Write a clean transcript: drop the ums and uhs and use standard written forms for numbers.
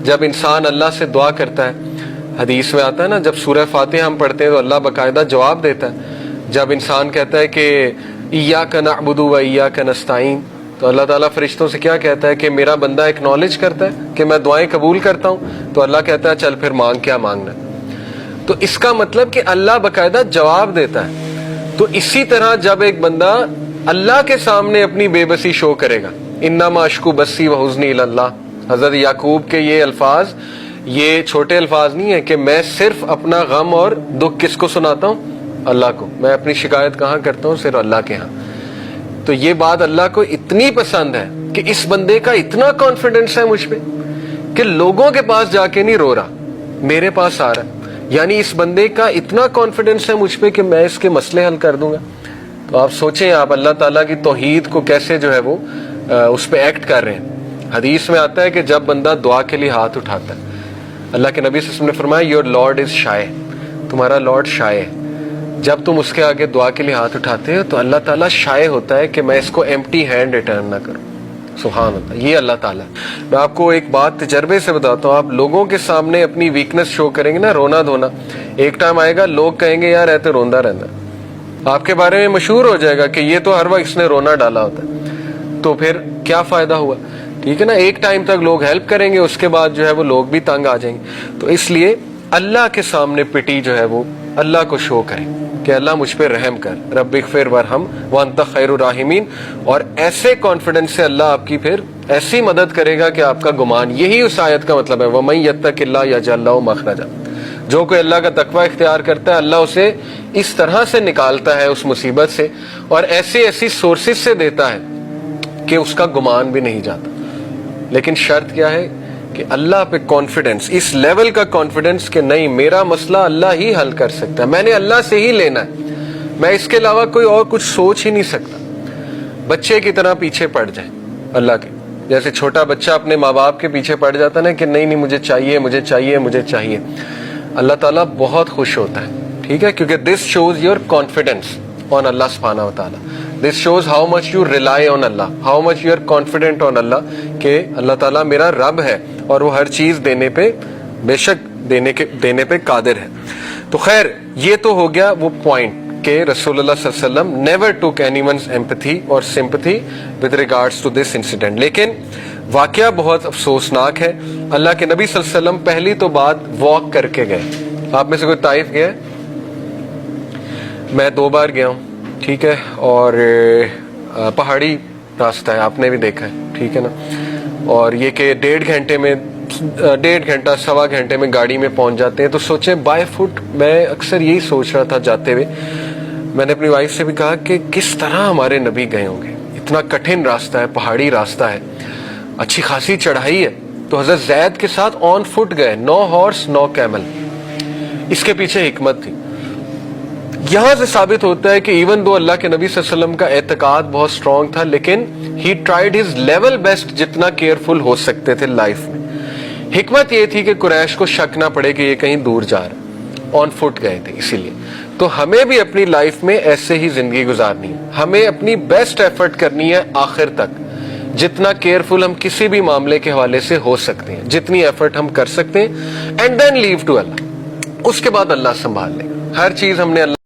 جب انسان اللہ سے دعا کرتا ہے، حدیث میں آتا ہے نا، جب سورہ فاتحہ ہم پڑھتے ہیں تو اللہ باقاعدہ جواب دیتا ہے. جب انسان کہتا ہے کہ ایاک نعبد و ایاک نستعین، تو اللہ تعالیٰ فرشتوں سے کیا کہتا ہے کہ میرا بندہ ایکنالج کرتا ہے کہ میں دعائیں قبول کرتا ہوں، تو اللہ کہتا ہے چل پھر مانگ، کیا مانگنا. تو اس کا مطلب کہ اللہ باقاعدہ جواب دیتا ہے. تو اسی طرح جب ایک بندہ اللہ کے سامنے اپنی بے بسی شو کرے گا، انما اشکو بسی و حزنی الی اللہ، حضرت یعقوب کے یہ الفاظ، یہ چھوٹے الفاظ نہیں ہیں کہ میں صرف اپنا غم اور دکھ کس کو سناتا ہوں؟ اللہ کو. میں اپنی شکایت کہاں کرتا ہوں؟ صرف اللہ کے ہاں. تو یہ بات اللہ کو اتنی پسند ہے کہ اس بندے کا اتنا کانفیڈنس ہے مجھ پہ کہ لوگوں کے پاس جا کے نہیں رو رہا، میرے پاس آ رہا ہے. یعنی اس بندے کا اتنا کانفیڈنس ہے مجھ پہ کہ میں اس کے مسئلے حل کر دوں گا. تو آپ سوچیں آپ اللہ تعالیٰ کی توحید کو کیسے جو ہے وہ اس پہ ایکٹ کر رہے ہیں. حدیث میں آتا ہے کہ جب بندہ دعا کے لیے ہاتھ اٹھاتا ہے، اللہ کے نبی صلی اللہ علیہ وسلم نے فرمایا یور لارڈ از شائے، تمہارا لارڈ شائے ہے. جب تم اس کے آگے دعا کے لیے ہاتھ اٹھاتے ہو تو اللہ تعالیٰ شائع ہوتا ہے کہ میں اس کو ایمپٹی ہینڈ ریٹرن نہ کروں. سبحان اللہ، یہ اللہ تعالیٰ. میں آپ کو ایک بات تجربے سے بتاتا ہوں. آپ لوگوں کے سامنے اپنی ویکنس شو کریں گے نا، رونا دھونا، ایک ٹائم آئے گا لوگ کہیں گے یار ایسے روندا رہنا، آپ کے بارے میں مشہور ہو جائے گا کہ یہ تو ہر وقت اس نے رونا ڈالا ہوتا ہے. تو پھر کیا فائدہ ہوا؟ ٹھیک ہے نا، ایک ٹائم تک لوگ ہیلپ کریں گے، اس کے بعد جو ہے وہ لوگ بھی تنگ آ جائیں گے. تو اس لیے اللہ کے سامنے پٹی جو ہے وہ اللہ کو شو کریں کہ اللہ مجھ پہ رحم کر، رب اغفر ورحم وانت خیر الراحمین. اور ایسے کانفیڈنس سے اللہ آپ کی پھر ایسی مدد کرے گا کہ آپ کا گمان، یہی اس آیت کا مطلب ہے وَمَن يَتَّقِ اللَّهَ يَجْعَل لَهُ مَخْرَجًا. جو کوئی اللہ کا تقوی اختیار کرتا ہے اللہ اسے اس طرح سے نکالتا ہے اس مصیبت سے، اور ایسی ایسی سورسز سے دیتا ہے کہ اس کا گمان بھی نہیں جاتا. لیکن شرط کیا ہے کہ اللہ پہ کانفیڈنس، اس لیول کا کانفیڈنس کہ نہیں میرا مسئلہ اللہ ہی حل کر سکتا ہے، میں نے اللہ سے ہی لینا ہے، میں اس کے علاوہ کوئی اور کچھ سوچ ہی نہیں سکتا. بچے کی طرح پیچھے پڑ جائیں اللہ کے، جیسے چھوٹا بچہ اپنے ماں باپ کے پیچھے پڑ جاتا نا کہ نہیں نہیں مجھے چاہیے مجھے چاہیے مجھے چاہیے. اللہ تعالیٰ بہت خوش ہوتا ہے، ٹھیک ہے، کیونکہ this shows your confidence on Allah سبحانہ و تعالیٰ. This shows how much you rely on Allah, how much you are confident on Allah کہ اللہ تعالیٰ میرا رب ہے اور وہ ہر چیز دینے پہ بے شک دینے پہ قادر ہے. تو خیر یہ تو ہو گیا وہ پوائنٹ کہ رسول اللہ صلی اللہ علیہ وسلم never took anyone's empathy اور sympathy with regards to this incident. لیکن واقعہ بہت افسوسناک ہے. اللہ کے نبی صلی اللہ علیہ وسلم پہلی تو بات واک کر کے گئے. آپ میں سے کوئی طائف گیا ہے؟ میں 2 بار گیا ہوں، ٹھیک ہے، اور پہاڑی راستہ ہے، آپ نے بھی دیکھا ہے، ٹھیک ہے نا. اور یہ کہ 1.5 گھنٹے میں 1.5 گھنٹہ 1.25 گھنٹے میں گاڑی میں پہنچ جاتے ہیں. تو سوچیں بائی فٹ، میں اکثر یہی سوچ رہا تھا جاتے ہوئے، میں نے اپنی وائف سے بھی کہا کہ کس طرح ہمارے نبی گئے ہوں گے. اتنا کٹھن راستہ ہے، پہاڑی راستہ ہے، اچھی خاصی چڑھائی ہے. تو حضرت زید کے ساتھ آن فٹ گئے، 9 ہارس 9 کیمل. اس کے پیچھے حکمت تھی. یہاں سے ثابت ہوتا ہے کہ ایون دو اللہ کے نبی صلی اللہ علیہ وسلم کا اعتقاد بہت اسٹرانگ تھا، لیکن ہی ٹرائیڈ ہز لیول بیسٹ جتنا کیئرفل ہو سکتے تھے لائف میں. حکمت یہ تھی کہ قریش کو شک نہ پڑے کہ یہ کہیں دور جا رہا، آن فٹ گئے تھے اسی لیے. تو ہمیں بھی اپنی لائف میں ایسے ہی زندگی گزارنی ہے، ہمیں اپنی بیسٹ ایفرٹ کرنی ہے آخر تک، جتنا کیئرفل ہم کسی بھی معاملے کے حوالے سے ہو سکتے ہیں، جتنی ایفرٹ ہم کر سکتے ہیں، اینڈ دین لیو ٹو اللہ. اس کے بعد اللہ سنبھال لے گا ہر چیز. ہم نے اللہ